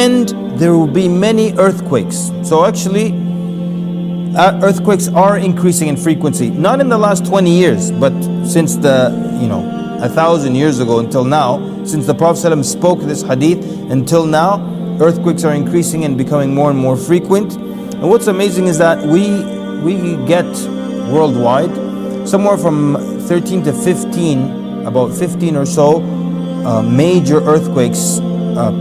and there will be many earthquakes. So actually, earthquakes are increasing in frequency, not in the last 20 years, but since the, 1,000 years ago until now, since the Prophet ﷺ spoke this hadith until now, earthquakes are increasing and becoming more and more frequent. And what's amazing is that we get worldwide somewhere from 13 to 15, about 15 or so major earthquakes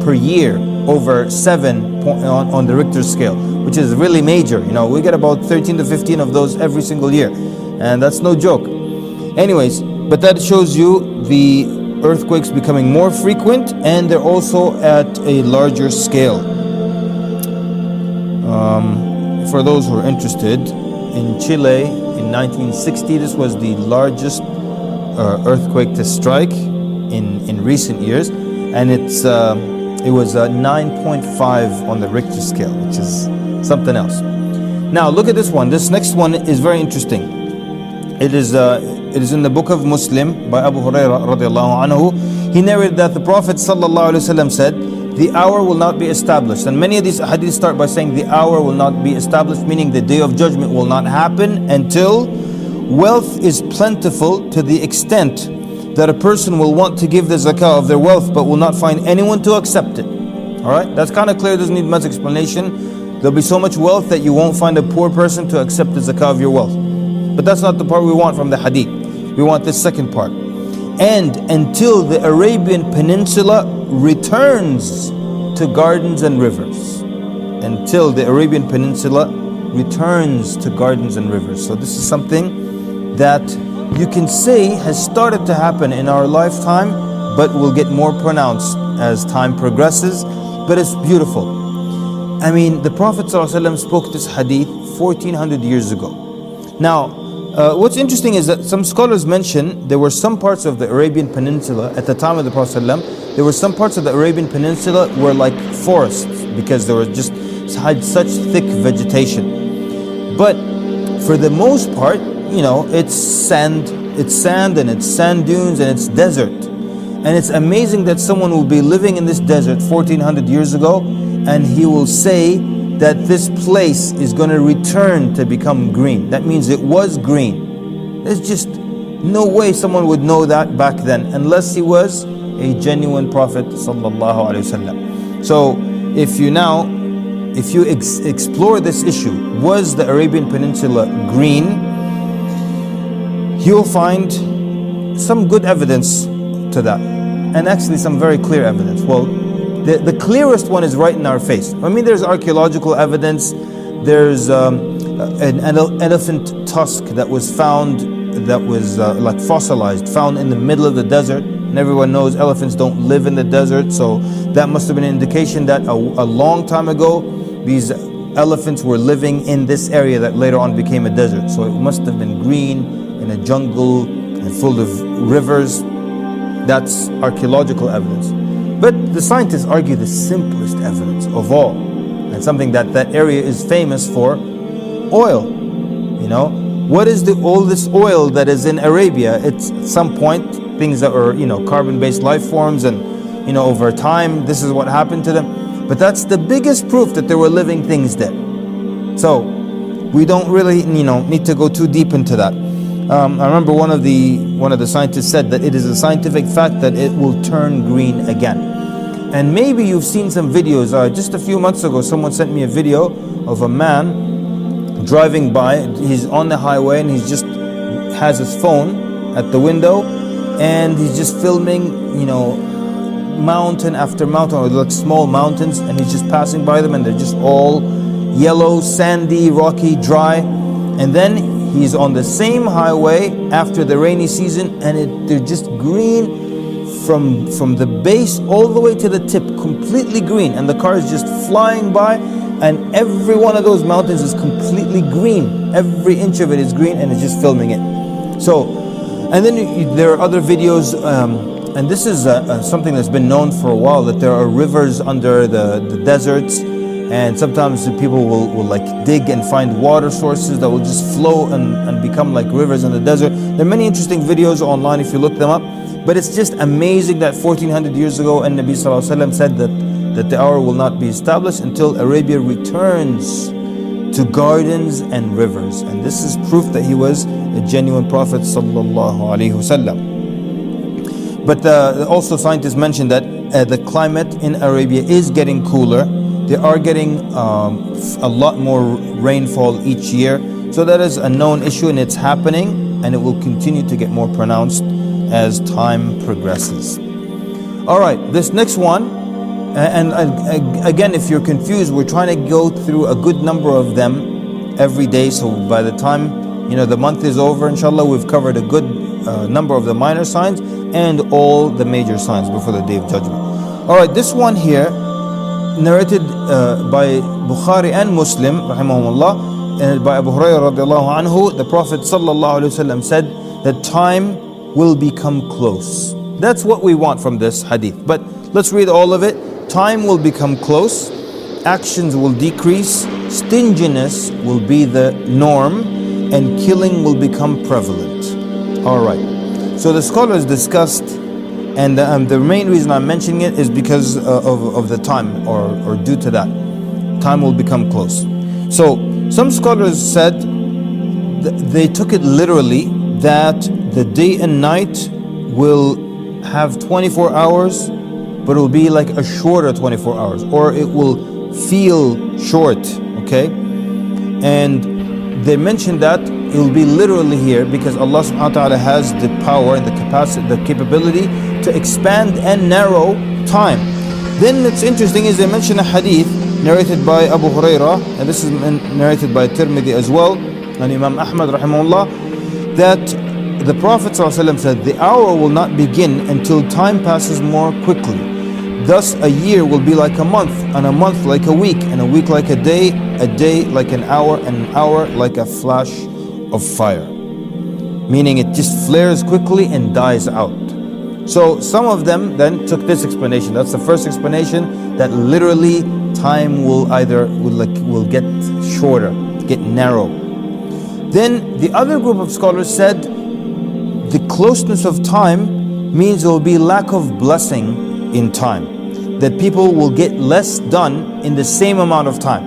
per year, over 7 on the Richter scale, which is really major. We get about 13 to 15 of those every single year, and that's no joke. Anyways, but that shows you the earthquakes becoming more frequent, and they're also at a larger scale. For those who are interested, in Chile in 1960, this was the largest earthquake to strike in recent years, and it was 9.5 on the Richter scale, which is something else. Now look at this one. This next one is very interesting. It is in the book of Muslim by Abu Hurairah radiallahu anhu. He narrated that the Prophet sallallahu alaihi wasallam said, "The hour will not be established." And many of these hadiths start by saying the hour will not be established, meaning the day of judgment will not happen until wealth is plentiful to the extent that a person will want to give the zakah of their wealth but will not find anyone to accept it. Alright, that's kind of clear, doesn't need much explanation. There'll be so much wealth that you won't find a poor person to accept the zakah of your wealth. But that's not the part we want from the hadith. We want this second part. And until the Arabian Peninsula returns to gardens and rivers. Until the Arabian Peninsula returns to gardens and rivers. So this is something that you can say has started to happen in our lifetime, but will get more pronounced as time progresses. But it's beautiful. I mean, the Prophet ﷺ spoke this hadith 1400 years ago. Now, what's interesting is that some scholars mention there were some parts of the Arabian Peninsula at the time of the Prophet ﷺ, there were some parts of the Arabian Peninsula were like forests, because there were just had such thick vegetation. But for the most part, it's sand and it's sand dunes and it's desert. And it's amazing that someone will be living in this desert 1400 years ago and he will say that this place is going to return to become green. That means it was green. There's just no way someone would know that back then unless he was a genuine Prophet sallallahu alaihi wasallam. So if you explore this issue, was the Arabian Peninsula green? You'll find some good evidence to that, and actually some very clear evidence. Well, the clearest one is right in our face. I mean, there's archaeological evidence. There's an elephant tusk that was found, that was like fossilized, found in the middle of the desert. And everyone knows elephants don't live in the desert, so that must have been an indication that a long time ago these elephants were living in this area that later on became a desert. So it must have been green, in a jungle and full of rivers. That's archaeological evidence. But the scientists argue the simplest evidence of all, and something that area is famous for, oil. What is all this oil that is in Arabia? It's at some point things that were carbon-based life forms, and over time this is what happened to them. But that's the biggest proof that there were living things there. So we don't really need to go too deep into that. I remember one of the scientists said that it is a scientific fact that it will turn green again. And maybe you've seen some videos. Just a few months ago, someone sent me a video of a man driving by. He's on the highway and he's just has his phone at the window, and he's just filming, mountain after mountain, or like small mountains, and he's just passing by them, and they're just all yellow, sandy, rocky, dry. And then he's on the same highway after the rainy season, and they're just green from the base all the way to the tip, completely green. And the car is just flying by, and every one of those mountains is completely green. Every inch of it is green, and it's just filming it. So, and then there are other videos, and this is something that's been known for a while, that there are rivers under the deserts. And sometimes people will like dig and find water sources that will just flow and become like rivers in the desert. There are many interesting videos online if you look them up. But it's just amazing that 1400 years ago, and Nabi Sallallahu Alaihi Wasallam said that that the hour will not be established until Arabia returns to gardens and rivers. And this is proof that he was a genuine prophet sallallahu alaihi wasallam. But also scientists mentioned that the climate in Arabia is getting cooler. They are getting a lot more rainfall each year. So that is a known issue, and it's happening, and it will continue to get more pronounced as time progresses. All right, this next one, and again, if you're confused, we're trying to go through a good number of them every day. So by the time the month is over, inshallah, we've covered a good number of the minor signs and all the major signs before the Day of Judgment. All right, this one here, narrated by Bukhari and Muslim, rahimahumullah, and by Abu Hurairah radiallahu anhu, the Prophet sallallahu alaihi wasallam said that time will become close. That's what we want from this hadith. But let's read all of it. Time will become close, actions will decrease, stinginess will be the norm, and killing will become prevalent. All right. So the scholars discussed, and the main reason I'm mentioning it is because of the time, or due to that. Time will become close. So some scholars said they took it literally that the day and night will have 24 hours, but it will be like a shorter 24 hours, or it will feel short, okay? And they mentioned that it will be literally here because Allah subhanahu wa ta'ala has the power and the capacity, the capability to expand and narrow time. Then it's interesting is they mention a hadith narrated by Abu Hurairah, and this is narrated by Tirmidhi as well, and Imam Ahmad rahimahullah, that the Prophet ﷺ said, the hour will not begin until time passes more quickly. Thus a year will be like a month, and a month like a week, and a week like a day like an hour, and an hour like a flash of fire. Meaning it just flares quickly and dies out. So some of them then took this explanation. That's the first explanation, that literally time will get shorter, get narrow. Then the other group of scholars said the closeness of time means there will be lack of blessing in time, that people will get less done in the same amount of time.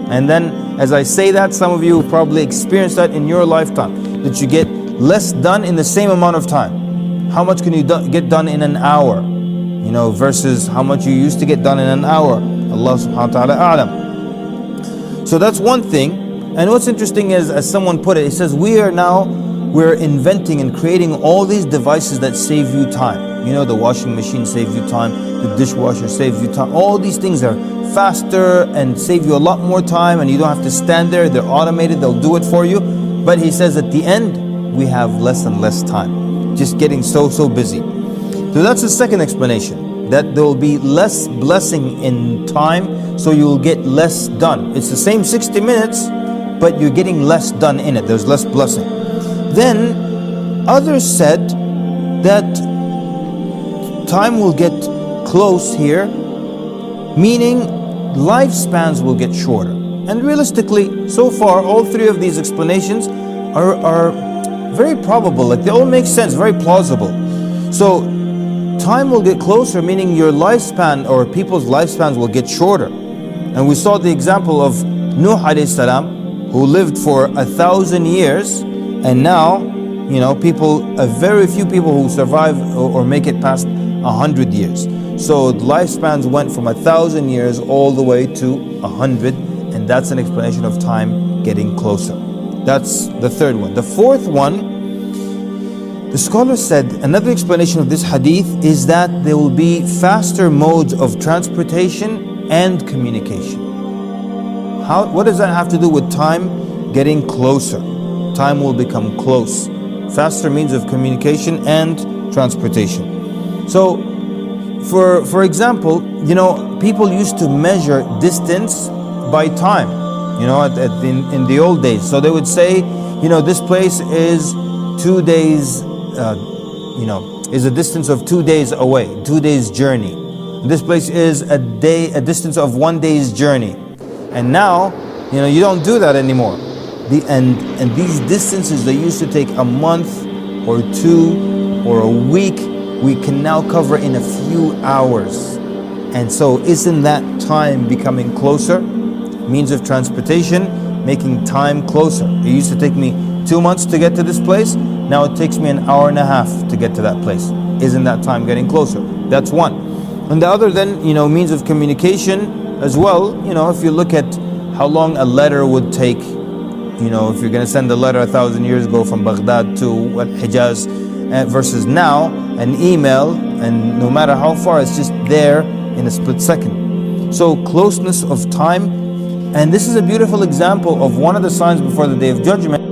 And then as I say that, some of you probably experienced that in your lifetime, that you get less done in the same amount of time. How much can you get done in an hour, versus how much you used to get done in an hour? Allah subhanahu wa ta'ala a'lam. So that's one thing. And what's interesting is, as someone put it, it says we're inventing and creating all these devices that save you time. The washing machine saves you time, the dishwasher saves you time. All these things are faster and save you a lot more time, and you don't have to stand there. They're automated, they'll do it for you. But he says at the end, we have less and less time, just getting so busy. So that's the second explanation, that there will be less blessing in time, so you will get less done. It's the same 60 minutes, but you're getting less done in it. There's less blessing. Then others said that time will get close here, meaning lifespans will get shorter. And realistically, so far, all three of these explanations are very probable. Like, they all make sense, very plausible. So time will get closer, meaning your lifespan, or people's lifespans, will get shorter. And we saw the example of Nuh alayhi salam, who lived for 1,000 years, and now, very few people who survive or make it past 100 years. So the lifespans went from 1,000 years all the way to 100, and that's an explanation of time getting closer. That's the third one. The fourth one, the scholars said another explanation of this hadith is that there will be faster modes of transportation and communication. What does that have to do with time getting closer? Time will become close. Faster means of communication and transportation. So, for example, people used to measure distance by time, in the old days. So they would say, this place is 2 days, is a distance of 2 days away, 2 days journey. This place is a distance of 1 day's journey. And now, you don't do that anymore. And these distances that used to take a month or 2 or a week, we can now cover in a few hours. And so isn't that time becoming closer? Means of transportation, making time closer. It used to take me 2 months to get to this place. Now it takes me an hour and a half to get to that place. Isn't that time getting closer? That's one. And the other then, means of communication as well. If you look at how long a letter would take, if you're going to send a letter 1,000 years ago from Baghdad to Hijaz versus now, an email, and no matter how far, it's just there in a split second. So closeness of time, and this is a beautiful example of one of the signs before the Day of Judgment.